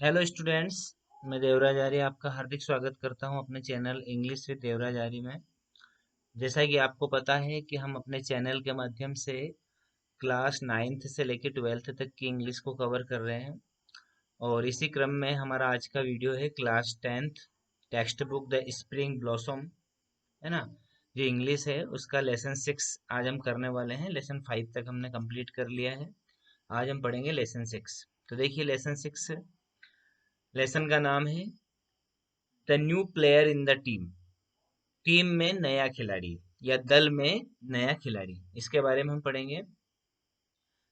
Hello students. मैं देवराज आर्य आपका हार्दिक स्वागत करता हूं अपने चैनल इंग्लिश विद देवराज आर्य में। जैसा कि आपको पता है कि हम अपने चैनल के माध्यम से क्लास 9th से लेकर 12th तक की इंग्लिश को कवर कर रहे हैं और इसी क्रम में हमारा आज का वीडियो है class 10th text book the spring blossom, है ना। जो इंग्लिश है उसका लेसन 6 आज हम करने वाले हैं। लेसन 5 तक हमने कंप्लीट कर लिया है। आज हम पढ़ेंगे लेसन 6। तो देखिए लेसन 6 लेसन का नाम है the new player in the team. Team में नया खिलाड़ी या दल में नया खिलाड़ी, इसके बारे में हम पढ़ेंगे।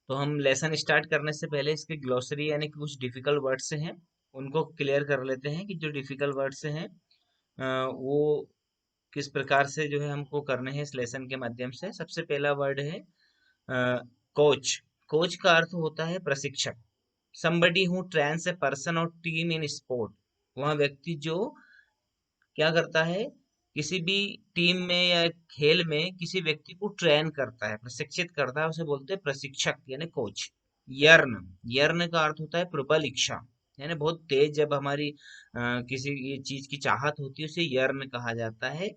तो हम लेसन स्टार्ट करने से पहले इसके ग्लोसरी यानी कि कुछ डिफिकल्ट वर्ड्स हैं उनको क्लियर कर लेते हैं कि जो डिफिकल्ट वर्ड्स हैं वो किस प्रकार से जो है हमको करने हैं इस लेसन के माध्यम से। सबसे पहला वर्ड है कोच। कोच का अर्थ होता है प्रशिक्षक। somebody who trains a person or team in sport, वह व्यक्ति जो क्या करता है, किसी भी टीम में या खेल में किसी व्यक्ति को ट्रेन करता है, प्रशिक्षित करता है, उसे बोलते हैं प्रशिक्षक यानी कोच। यर्न, यर्न का अर्थ होता है प्रबल इच्छा, यानी बहुत तेज जब हमारी किसी ये चीज की चाहत होती है उसे यर्न कहा जाता है।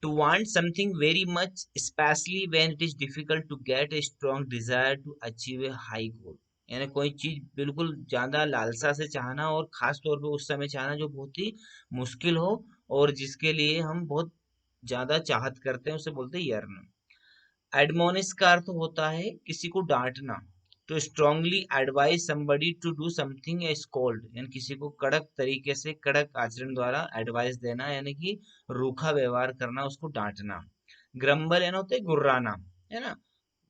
To want something very much specially when it is difficult to get a strong desire to achieve a high goal, यानी कोई चीज बिल्कुल ज्यादा लालसा से चाहना और खास तौर पे उस समय चाहना जो बहुत ही मुश्किल हो और जिसके लिए हम बहुत ज्यादा चाहत करते हैं उसे बोलते हैं यर्न। एडमोनिश का अर्थ होता है किसी को डांटना। To strongly advise somebody to do something a scold, यानी किसी को कड़क तरीके से कड़क आचरण द्वारा एडवाइस देना यानी कि रूखा व्यवहार करना, उसको डांटना। ग्रम्बल यानी होता है गुर्राना, है ना,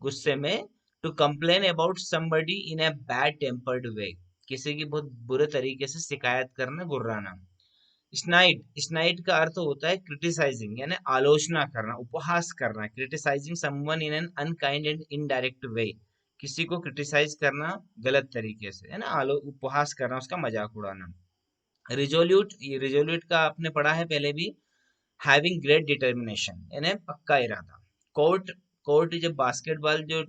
गुस्से में। To complain about somebody in a bad tempered way, किसी की बहुत बुरे तरीके से शिकायत करना, गुर्राना। स्नाइड, स्नाइड का अर्थ होता है क्रिटिसाइजिंग यानी आलोचना करना, उपहास करना। Criticising someone in an unkind and indirect way, किसी को क्रिटिसाइज करना गलत तरीके से, है ना, आलो उपहास करना, उसका मजाक उड़ाना। रिजोल्यूट, ये रिजोल्यूट का आपने पढ़ा है पहले भी। हैविंग ग्रेट डिटर्मिनेशन यानी पक्का इरादा। कोर्ट, कोर्ट जब बास्केटबॉल जो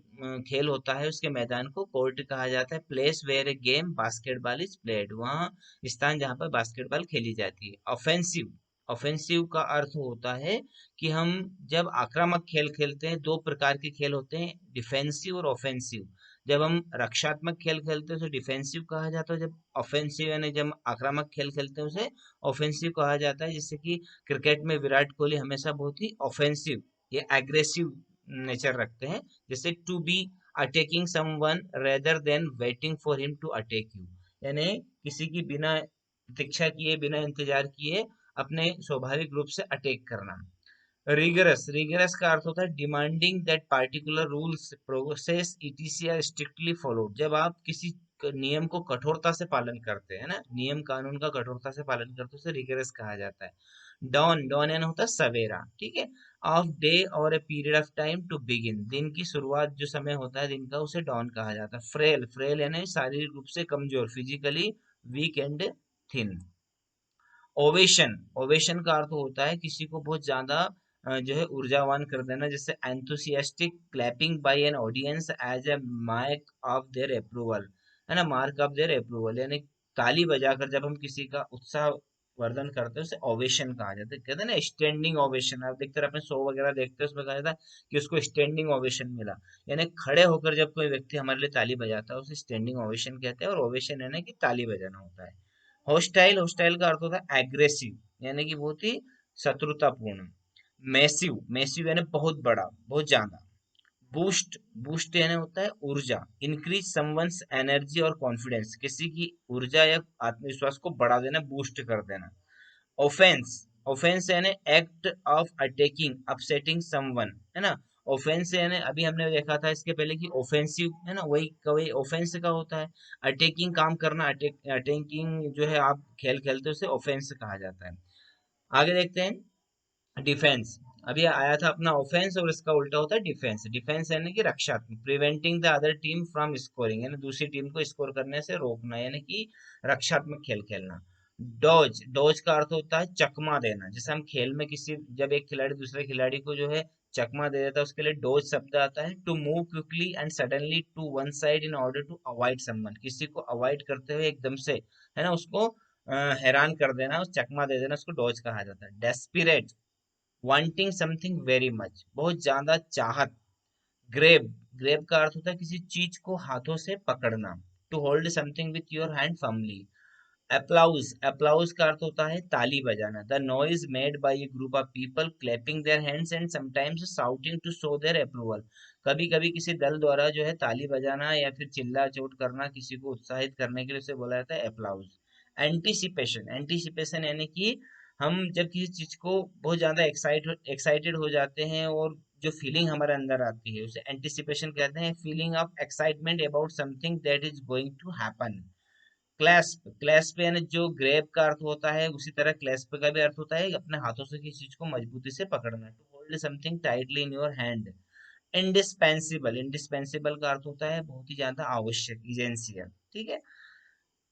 खेल होता है उसके मैदान को कोर्ट कहा जाता है। Place where a game basketball is played, वहाँ स्थान जहाँ पर बास्केटबॉल खेली जाती है। ऑफेंसिव, ऑफेंसिव का अर्थ होता है कि हम जब आक्रामक खेल खेलते हैं, दो प्रकार के खेल होते हैं, डिफेंसिव और ऑफेंसिव। जब हम रक्षात्मक खेल खेलते हैं उसे डिफेंसिव कहा जाता है, जब ऑफेंसिव यानी जब आक्रामक खेल खेलते हैं उसे ऑफेंसिव कहा जाता है। जैसे कि क्रिकेट में विराट कोहली हमेशा बहुत ही ऑफेंसिव या एग्रेसिव नेचर रखते हैं, जैसे to be attacking someone rather than waiting for him to attack you, यानी किसी की बिना प्रतीक्षा किए बिना इंतजार किए अपने स्वाभाविक रूप से अटैक करना। रिगरस, रिगरस का अर्थ होता है demanding that particular rules process etc are strictly followed, जब आप किसी नियम को कठोरता से पालन करते हैं ना, नियम कानून का कठोरता से पालन करते हैं, उसे रिगरस कहा जाता है। डॉन, डॉन यानी होता है सवेरा, ठीक है। ऑफ डे और a period of time to begin, दिन की शुरुआत जो समय होता है दिन का उसे डॉन कहा जाता है। फ्रेल, फ्रेल यानी शारीरिक रूप से कमजोर, physically weak and thin. Ovation, ovation का अर्थ होता है किसी को बहुत ज्यादा जो है ऊर्जावान कर देना, जैसे enthusiastic clapping by an audience as a mark of their approval, है ना, मार्क ऑफ देयर अप्रूवल, यानी ताली बजाकर जब हम किसी का उत्साह वर्धन करते हैं उसे ओवेशन कहा जाता है। कहते हैं ना स्टैंडिंग ओवेशन, आप देखते हैं अपने शो वगैरह देखते हैं उसमें कहा जाता है कि उसको स्टैंडिंग ओवेशन मिला, यानी खड़े होकर जब कोई व्यक्ति हमारे लिए ताली बजाता है उसे स्टैंडिंग ओवेशन कहते हैं। और ओवेशन यानी कि ताली बजाना होता है। हॉस्टाइल, हॉस्टाइल का अर्थ होता है एग्रेसिव यानी कि बहुत ही शत्रुतापूर्ण। मैसिव, मैसिव यानी बहुत बड़ा, बहुत ज्यादा। बूस्ट, बूस्ट यानी होता है ऊर्जा। इंक्रीज समवंस एनर्जी और कॉन्फिडेंस, किसी की ऊर्जा या आत्मविश्वास को बढ़ा देना, बूस्ट कर देना। ऑफेंस, ऑफेंस यानी act of attacking upsetting someone, है ना। ऑफेंस यानी अभी हमने देखा था इसके पहले कि ऑफेंसिव, है ना, वही वही ऑफेंस का होता है। अटैकिंग काम करना, अटैकिंग जो है आप खेल खेलते हो उसे ऑफेंस कहा जाता है। आगे देखते हैं डिफेंस। अभी आया था अपना ऑफेंस और इसका उल्टा होता है डिफेंस। डिफेंस यानी कि रक्षात्मक। Preventing the other team from scoring, यानी दूसरी टीम को स्कोर करने से रोकना, यानी कि रक्षात्मक खेल खेलना। डॉज, डॉज का अर्थ होता है चकमा देना, जैसे हम खेल में किसी जब एक खिलाड़ी दूसरे खिलाड़ी को जो है चकमा दे देता है, उसके लिए डोज शब्द आता है। To move quickly and suddenly to one side in order to avoid someone, किसी को अवॉइड करते हुए एकदम से, है ना, उसको हैरान कर देना, उस चकमा दे देना, उसको डोज कहा जाता है। Desperate, wanting something very much, बहुत ज्यादा चाहत। ग्रेब, ग्रेब का अर्थ होता है किसी चीज को हाथों से पकड़ना। To hold something with your hand firmly. Applause, applause का अर्थ होता है ताली बजाना। The noise made by a group of people clapping their hands and sometimes shouting to show their approval. कभी कभी किसी दल द्वारा जो है ताली बजाना या फिर चिल्ला चोट करना, किसी को उत्साहित करने के लिए उसे बोला जाता है अप्लाउज। एंटीसिपेशन, एंटीसिपेशन यानी कि हम जब किसी चीज को बहुत ज्यादा एक्साइटेड हो जाते हैं और जो फीलिंग हमारे अंदर आती है उसे एंटिसिपेशन कहते हैं। Feeling of excitement about something that is going to happen. Clasp, clasp यानी जो ग्रेप का अर्थ होता है, उसी तरह क्लैस्प का भी अर्थ होता है अपने हाथों से किसी चीज को मजबूती से पकड़ना। To hold something tightly in your hand. Indispensable, indispensable का अर्थ होता है बहुत ही ज्यादा आवश्यक, इजेंशियल। ठीक है,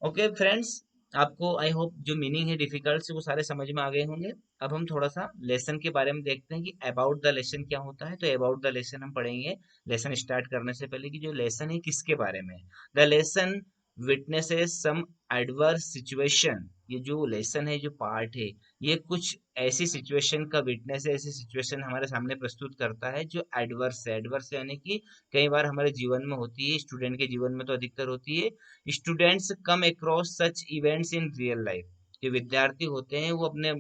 ओके फ्रेंड्स, आपको आई होप जो मीनिंग है डिफिकल्ट से वो सारे समझ में आ गए होंगे। अब हम थोड़ा सा लेसन के बारे में देखते हैं कि अबाउट द लेसन क्या होता है। तो अबाउट द लेसन हम पढ़ेंगे लेसन स्टार्ट करने से पहले कि जो लेसन है किसके बारे में है। The lesson witnesses some adverse situation, ये जो लेसन है, जो पार्ट है, ये कुछ ऐसी सिचुएशन का विटनेस है, ऐसी सिचुएशन हमारे सामने प्रस्तुत करता है जो एडवर्स है। एडवर्स यानी कि कई बार हमारे जीवन में होती है, स्टूडेंट के जीवन में तो अधिकतर होती है। Students come across such events in real life, जो विद्यार्थी होते हैं वो अपने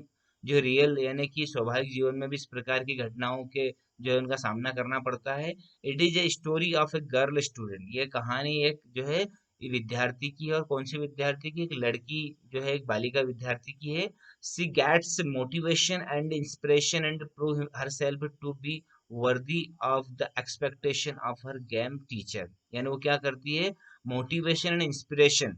जो रियल यानी कि स्वाभाविक जीवन में भी इस प्रकार की घटनाओं के जो है उनका सामना करना पड़ता है। It is a story of a girl student, ये कहानी एक जो है ये विद्यार्थी की है। और कौन सी विद्यार्थी की? एक लड़की जो है, एक बालिका विद्यार्थी की है। She gets motivation and inspiration and prove her self to be worthy of the expectation of her game teacher, यानी वो क्या करती है? मोटिवेशन एंड इंस्पिरेशन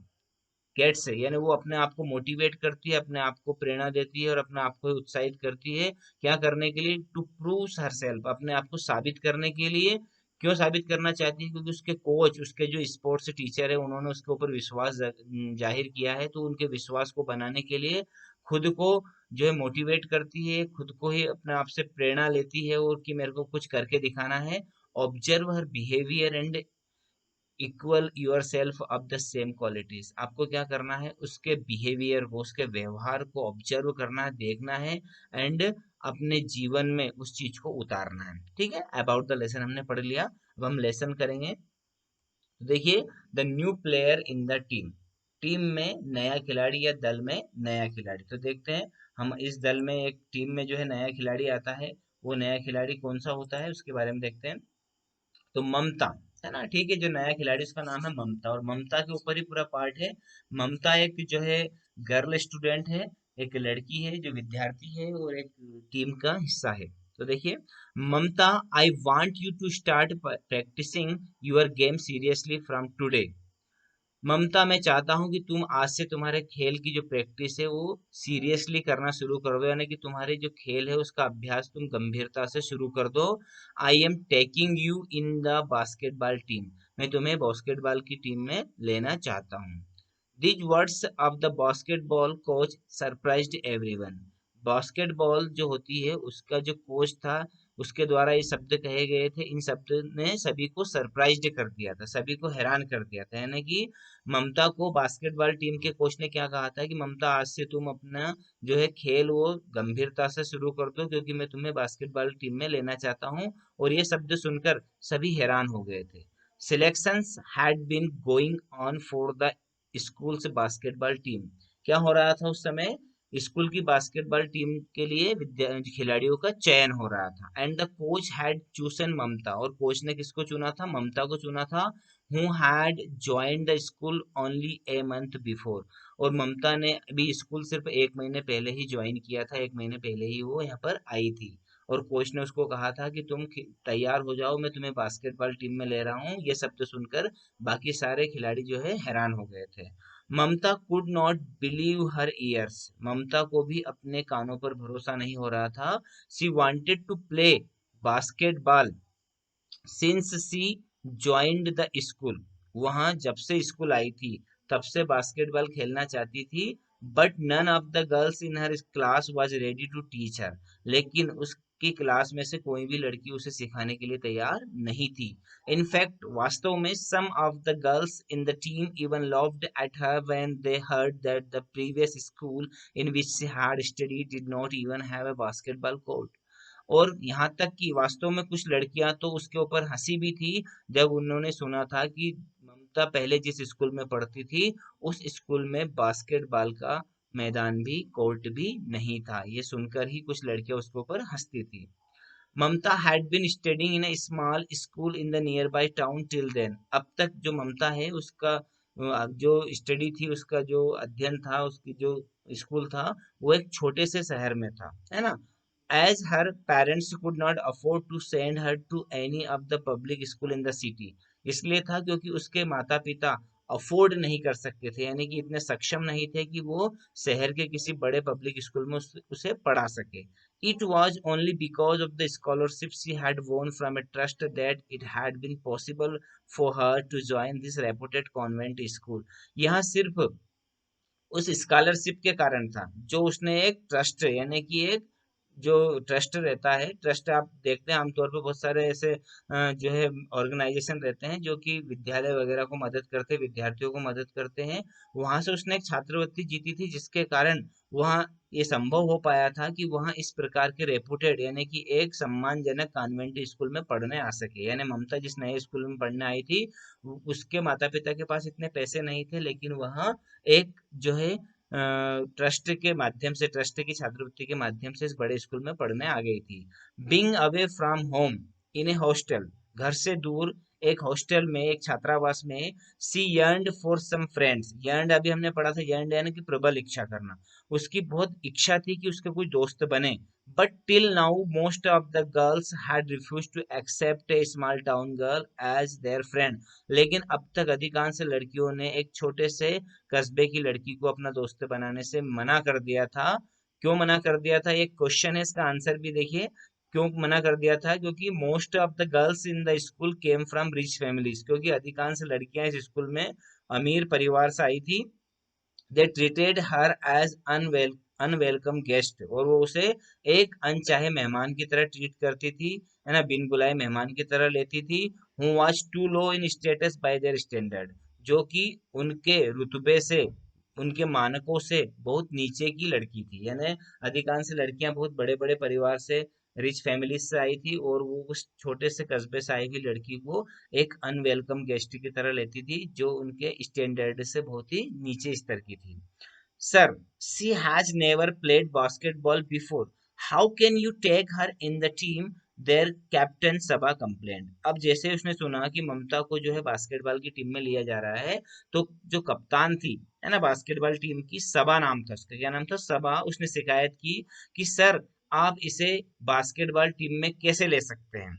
गेट से, यानी वो अपने आप को मोटिवेट करती है, अपने आप को प्रेरणा देती है और अपने आप को उत्साहित करती है। क्या करने के लिए? टू प्रूव हर सेल्फ, अपने आप को साबित करने के लिए। क्यों साबित करना चाहती है? क्योंकि उसके कोच, उसके जो स्पोर्ट्स टीचर है, उन्होंने उसके ऊपर विश्वास जाहिर किया है। तो उनके विश्वास को बनाने के लिए खुद को जो है मोटिवेट करती है, खुद को ही अपने आप से प्रेरणा लेती है और कि मेरे को कुछ करके दिखाना है। Observe her behaviour and equal your self of the same qualities, आपको क्या करना है? उसके बिहेवियर को, उसके व्यवहार को ऑब्जर्व करना है, देखना है एंड अपने जीवन में उस चीज को उतारना है। ठीक है, अबाउट द लेसन हमने पढ़ लिया। अब हम लेसन करेंगे। तो देखिए, the new player in the team, team में नया खिलाड़ी या दल में नया खिलाड़ी। तो देखते हैं, हम इस दल में एक टीम में जो है नया खिलाड़ी आता है, वो नया खिलाड़ी कौन सा होता है उसके बारे में देखते हैं। तो ममता, है ना, ठीक है, जो नया खिलाड़ी उसका नाम है ममता, और ममता के ऊपर ही पूरा पार्ट है। ममता एक जो है गर्ल स्टूडेंट है, एक लड़की है जो विद्यार्थी है और एक टीम का हिस्सा है। तो देखिए, Mamta, I want you to start practicing your game seriously from today. Mamta, मैं चाहता हूं कि तुम आज से तुम्हारे खेल की जो प्रैक्टिस है वो सीरियसली करना शुरू कर दो, यानी कि तुम्हारे जो खेल है उसका अभ्यास तुम गंभीरता से शुरू कर दो। I am taking you in the basketball team, मैं तुम्हें बास्केटबॉल की टीम में लेना चाहता हूँ। These words of the basketball coach surprised everyone, basketball जो होती है उसका जो कोच था, उसके द्वारा ये शब्द कहे गए थे, इन शब्द ने सभी को सरप्राइज्ड कर दिया था, सभी को हैरान कर दिया था। यानी कि ममता को बास्केटबॉल टीम के कोच ने क्या कहा था कि ममता, आज से तुम अपना जो है खेल वो गंभीरता से शुरू कर दो, क्योंकि मैं तुम्हें बास्केटबॉल टीम में लेना चाहता हूँ। और ये शब्द सुनकर सभी हैरान हो गए थे। Selections had been going on for the school's basketball team, क्या हो रहा था उस समय? स्कूल की बास्केटबॉल टीम के लिए विद्या खिलाड़ियों का चयन हो रहा था। And the coach had chosen Mamta, और कोच ने किसको चुना था? ममता को चुना था। Who had joined the school only a month before, और ममता ने अभी स्कूल सिर्फ एक महीने पहले ही ज्वाइन किया था, एक महीने पहले ही वो यहाँ पर आई थी। और कोच ने उसको कहा था कि तुम तैयार हो जाओ, मैं तुम्हें बास्केटबॉल टीम में ले रहा हूँ। ये शब्द सुनकर बाकी सारे खिलाड़ी जो है हैरान हो गए थे। Mamta could not believe her ears, Mamta को भी अपने कानों पर भरोसा नहीं हो रहा था। She wanted to play basketball since she joined the school, वहां जब से स्कूल आई थी तब से बास्केटबॉल खेलना चाहती थी। But none of the girls in her class was ready to teach her, लेकिन उस उसकी क्लास में से कोई भी लड़की उसे सिखाने के लिए तैयार नहीं थी। इनफैक्ट वास्तव में some of the girls in the team even laughed at her when they heard that the previous school in which she had studied did not even have a basketball court. और यहाँ तक कि वास्तव में कुछ लड़कियां तो उसके ऊपर हंसी भी थी जब उन्होंने सुना था कि ममता पहले जिस स्कूल में पढ़ती थी उस स्कूल में बास्केटबॉल का मैदान भी, कोर्ट भी नहीं था। ये सुनकर ही कुछ लड़कियां उसके ऊपर हंसती थी। Mamta had been studying in a small school in the nearby town till then. अब तक जो ममता है उसका जो स्टडी थी, उसका जो अध्ययन था, उसकी जो स्कूल था वो एक छोटे से शहर में था, है ना। As her parents could not afford to send her to any of the public school in the city, इसलिए था क्योंकि उसके माता पिता अफोर्ड नहीं कर सकते थे, यानी कि इतने सक्षम नहीं थे कि वो शहर के किसी बड़े पब्लिक स्कूल में उसे पढ़ा सके। It was only because of the scholarship she had won from a trust that it had been possible for her to join this reputed convent school। यहाँ सिर्फ उस स्कॉलरशिप के कारण था जो उसने एक ट्रस्ट, यानी कि एक जो ट्रस्ट रहता है, ट्रस्ट आप देखते हैं आमतौर पे बहुत सारे ऐसे जो है ऑर्गेनाइजेशन रहते हैं जो कि विद्यालय वगैरह को मदद करते हैं, विद्यार्थियों को मदद करते हैं। वहां से उसने एक छात्रवृत्ति जीती थी जिसके कारण वहाँ ये संभव हो पाया था कि वहाँ इस प्रकार के रेपुटेड, यानी कि एक सम्मानजनक कॉन्वेंट स्कूल में पढ़ने आ सके। यानी ममता जिस नए स्कूल में पढ़ने आई थी उसके माता पिता के पास इतने पैसे नहीं थे, लेकिन वह एक जो है ट्रस्ट के माध्यम से, ट्रस्ट की छात्रवृत्ति के माध्यम से इस बड़े स्कूल में पढ़ने आ गई थी। Being away from home in a hostel, घर से दूर एक हॉस्टल में, एक छात्रावास में, she yearned for some friends. Yearned अभी हमने पढ़ा था, यर्नड यानी कि प्रबल इच्छा करना। उसकी बहुत इच्छा थी कि उसके कुछ दोस्त बने। But till now most of the girls had refuse to accept a small town girl as their friend. लेकिन अब तक अधिकांश लड़कियों ने एक छोटे से कस्बे की लड़की को अपना दोस्त बनाने से मना कर दिया था। क्यों मना कर दिया था, ये क्वेश्चन है, इसका आंसर भी देखिए। क्यों मना कर दिया था, क्योंकि most of the girls in the school came from rich families, क्योंकि अधिकांश लड़कियां इस स्कूल में अमीर परिवार से आई थी। They treated her as unwelcome guest, और वो उसे एक अनचाहे मेहमान की तरह ट्रीट करती थी, है ना, बिन बुलाए मेहमान की तरह लेती थी। Who was too low in status by their standard, जो कि उनके रुतबे से, उनके मानकों से बहुत नीचे की लड़की थी। यानी अधिकांश लड़कियां बहुत बड़े बड़े परिवार से, रिच फैमिली से आई थी, और वो उस छोटे से कस्बे से आई हुई लड़की को एक अनवेलकम गेस्ट की तरह लेती थी, जो उनके स्टैंडर्ड से बहुत ही नीचे स्तर की थी। Sir, she has never played basketball before, how can you take her in the team, their captain Saba complaint. अब जैसे उसने सुना कि ममता को जो है बास्केटबॉल की टीम में लिया जा रहा है, तो जो कप्तान थी, है ना, बास्केटबॉल टीम की, सबा नाम था उसका, क्या नाम था, सबा, उसने शिकायत की कि सर आप इसे बास्केटबॉल टीम में कैसे ले सकते हैं।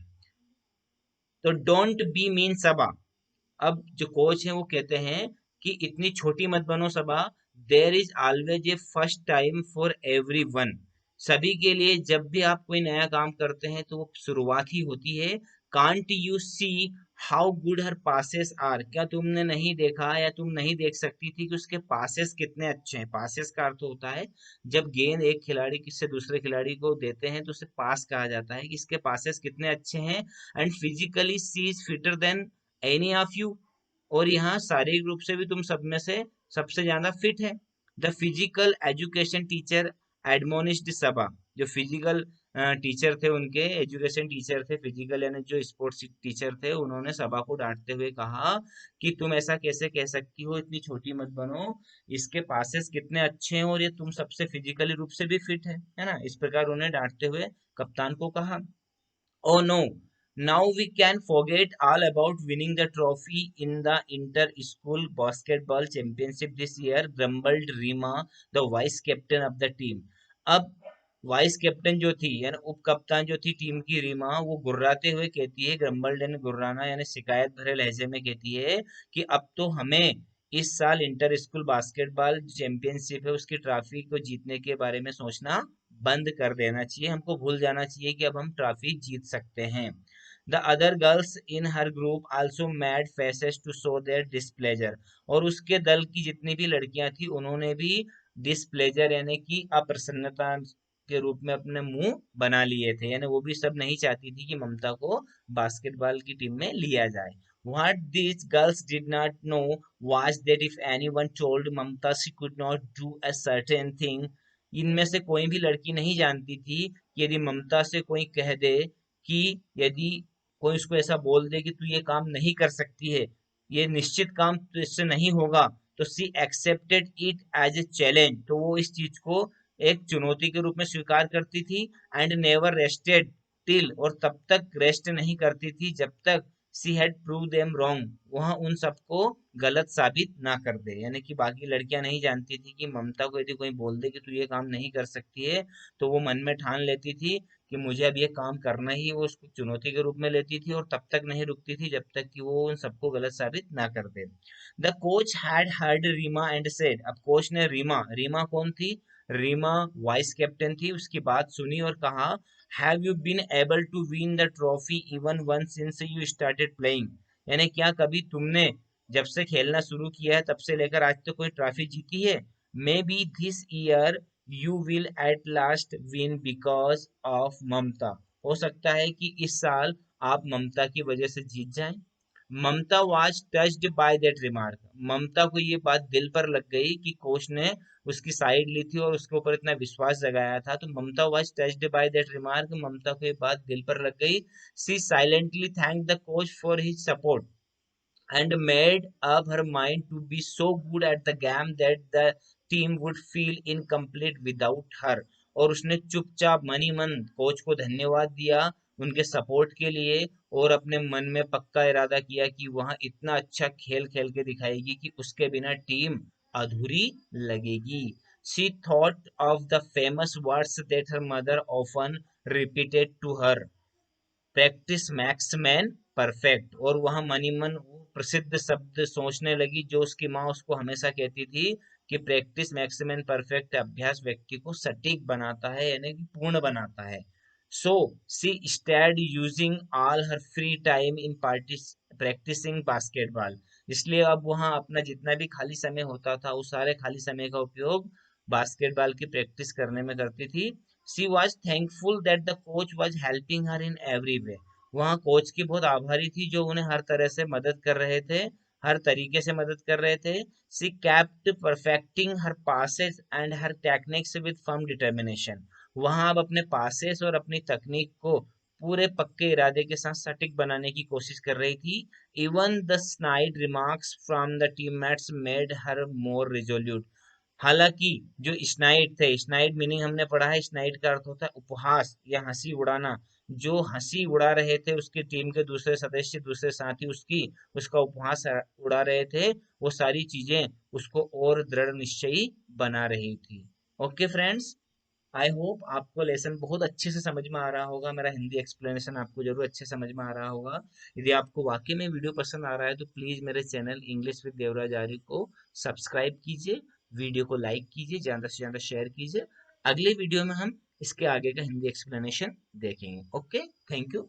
तो डोंट बी मीन सबा। अब जो कोच हैं वो कहते हैं कि इतनी छोटी मत बनो Saba, there is always a first time for everyone. सभी के लिए जब भी आप कोई नया काम करते हैं तो वो शुरुआत ही होती है। Can't you see how good her passes are, क्या तुमने नहीं देखा या तुम नहीं देख सकती थी कि उसके पासेस कितने अच्छे हैं। पासेस का अर्थ होता है जब गेंद एक खिलाड़ी किसी दूसरे खिलाड़ी को देते हैं तो उसे पास कहा जाता है, कि इसके पासेस कितने अच्छे हैं। And physically she is fitter than any of you, और यहाँ शारीरिक रूप से भी तुम सब में से सबसे ज्यादा फिट है। द फिजिकल एजुकेशन टीचर एडमोनिश्ड सबा, जो फिजिकल टीचर थे, उनके एजुकेशन टीचर थे, फिजिकल यानी जो स्पोर्ट्स टीचर थे, उन्होंने सबा को डांटते हुए कहा कि तुम ऐसा कैसे कह सकती हो, इतनी छोटी मत बनो, इसके पासेस कितने अच्छे हैं और ये तुम सबसे फिजिकली रूप से भी फिट है ना। इस प्रकार उन्हें डांटते हुए कप्तान को कहा। Oh no, now we can forget all about winning the trophy in the inter-school basketball championship this year, grumbled Rima, the vice captain of the team। अब वाइस कैप्टन जो थी, यानी उप कप्तान जो थी टीम की, रीमा, वो गुर्राते हुए कहती है, ग्रम्बल्ड यानी गुर्राना, यानी शिकायत भरे लहजे में कहती है कि अब तो हमें इस साल इंटर स्कूल बास्केटबॉल चैंपियनशिप है उसकी ट्रॉफी को जीतने के बारे में सोचना बंद कर देना चाहिए, हमको भूल जाना चाहिए कि अब हम ट्रॉफी जीत सकते हैं। The other girls in her group also made faces to show their displeasure, और उसके दल की जितनी भी लड़कियां थी उन्होंने भी डिस्प्लेजर यानी कि अप्रसन्नता के रूप में अपने मुंह बना लिए थे, यानी वो भी सब नहीं चाहती थी कि ममता को बास्केटबॉल की टीम में लिया जाए। What these girls did not know was that if anyone told Mamta she could not do a certain thing, इनमें से कोई भी लड़की नहीं जानती थी कि यदि ममता से कोई कह दे कि यदि कोई उसको ऐसा बोल दे कि तू ये काम नहीं कर सकती है, ये निश्चित काम तुझसे नहीं होगा, तो she accepted it as a challenge, तो वो इस चीज को एक चुनौती के रूप में स्वीकार करती थी। एंड नेवर रेस्टेड टिल, और तब तक रेस्ट नहीं करती थी जब तक she had prove them wrong, वह उन सबको गलत साबित ना कर दे। यानी कि बाकी लड़कियां नहीं जानती थी कि ममता को यदि कोई बोल दे कि तू ये काम नहीं कर सकती है, तो वो मन में ठान लेती थी कि मुझे अब ये काम करना ही है। वो उसको चुनौती के रूप में लेती थी और तब तक नहीं रुकती थी जब तक कि वो उन सबको गलत साबित ना कर दे। The coach had heard Reema and said, अब कोच ने रीमा, रीमा कौन थी, रीमा वाइस कैप्टन थी, उसकी बात सुनी और कहा, have you been able to win the trophy even one since you started playing, यानी क्या कभी तुमने जब से खेलना शुरू किया है तब से लेकर आज तक कोई ट्रॉफी जीती है। Maybe this year you will at last win because of Mamta, हो सकता है कि इस साल आप ममता की वजह से जीत जाएं। Mamta was touched by that remark, ममता को ये बात दिल पर लग गई कि कोच ने उसकी साइड ली थी और उसके ऊपर इतना विश्वास जगाया था, तो Mamata was touched by that remark, ममता को ये बात दिल पर लग गई। She silently thank the coach for his support and made up her mind to be so good at the game that the team would feel incomplete without her, और उसने चुपचाप मनी मन कोच को धन्यवाद दिया उनके सपोर्ट के लिए, और अपने मन में पक्का इरादा किया कि वह इतना अच्छा खेल खेल के दिखाएगी कि उसके बिना टीम अधूरी लगेगी। She thought of the famous words that her mother often repeated to her, practice max man perfect, और वह मनी मन वो प्रसिद्ध शब्द सोचने लगी जो उसकी माँ उसको हमेशा कहती थी कि प्रैक्टिस मैक्स मैन परफेक्ट, अभ्यास व्यक्ति को सटीक बनाता है यानी कि पूर्ण बनाता है। So she started using all her free time in practicing basketball, इसलिए अब वहाँ अपना जितना भी खाली समय होता था उस सारे खाली समय का उपयोग बास्केटबॉल की प्रैक्टिस करने में करती थी। She was thankful that the coach was helping her in every way, वहाँ कोच की बहुत आभारी थी जो उन्हें हर तरह से मदद कर रहे थे, हर तरीके से मदद कर रहे थे। She kept perfecting her passes and her techniques with firm determination, वहाँ अब अपने पासेस और अपनी तकनीक को पूरे पक्के इरादे के साथ सटीक बनाने की कोशिश कर रही थी। Even the snide remarks from the teammates made her more resolute, हालांकि जो स्नाइड थे, स्नाइड मीनिंग हमने पढ़ा है, स्नाइड का अर्थ होता है उपहास या हंसी उड़ाना, जो हंसी उड़ा रहे थे उसकी टीम के दूसरे सदस्य, दूसरे साथी उसकी उसका उपहास उड़ा रहे थे, वो सारी चीजें उसको और दृढ़ निश्चयी बना रही थी। ओके फ्रेंड्स, आई होप आपको लेसन बहुत अच्छे से समझ में आ रहा होगा, मेरा हिंदी एक्सप्लेनेशन आपको जरूर अच्छे समझ में आ रहा होगा। यदि आपको वाकई में वीडियो पसंद आ रहा है तो प्लीज मेरे चैनल इंग्लिश विद देवराज आर्य को सब्सक्राइब कीजिए, वीडियो को लाइक कीजिए, ज्यादा से ज्यादा शेयर कीजिए। अगले वीडियो में हम इसके आगे का हिंदी एक्सप्लेनेशन देखेंगे। Okay, thank you.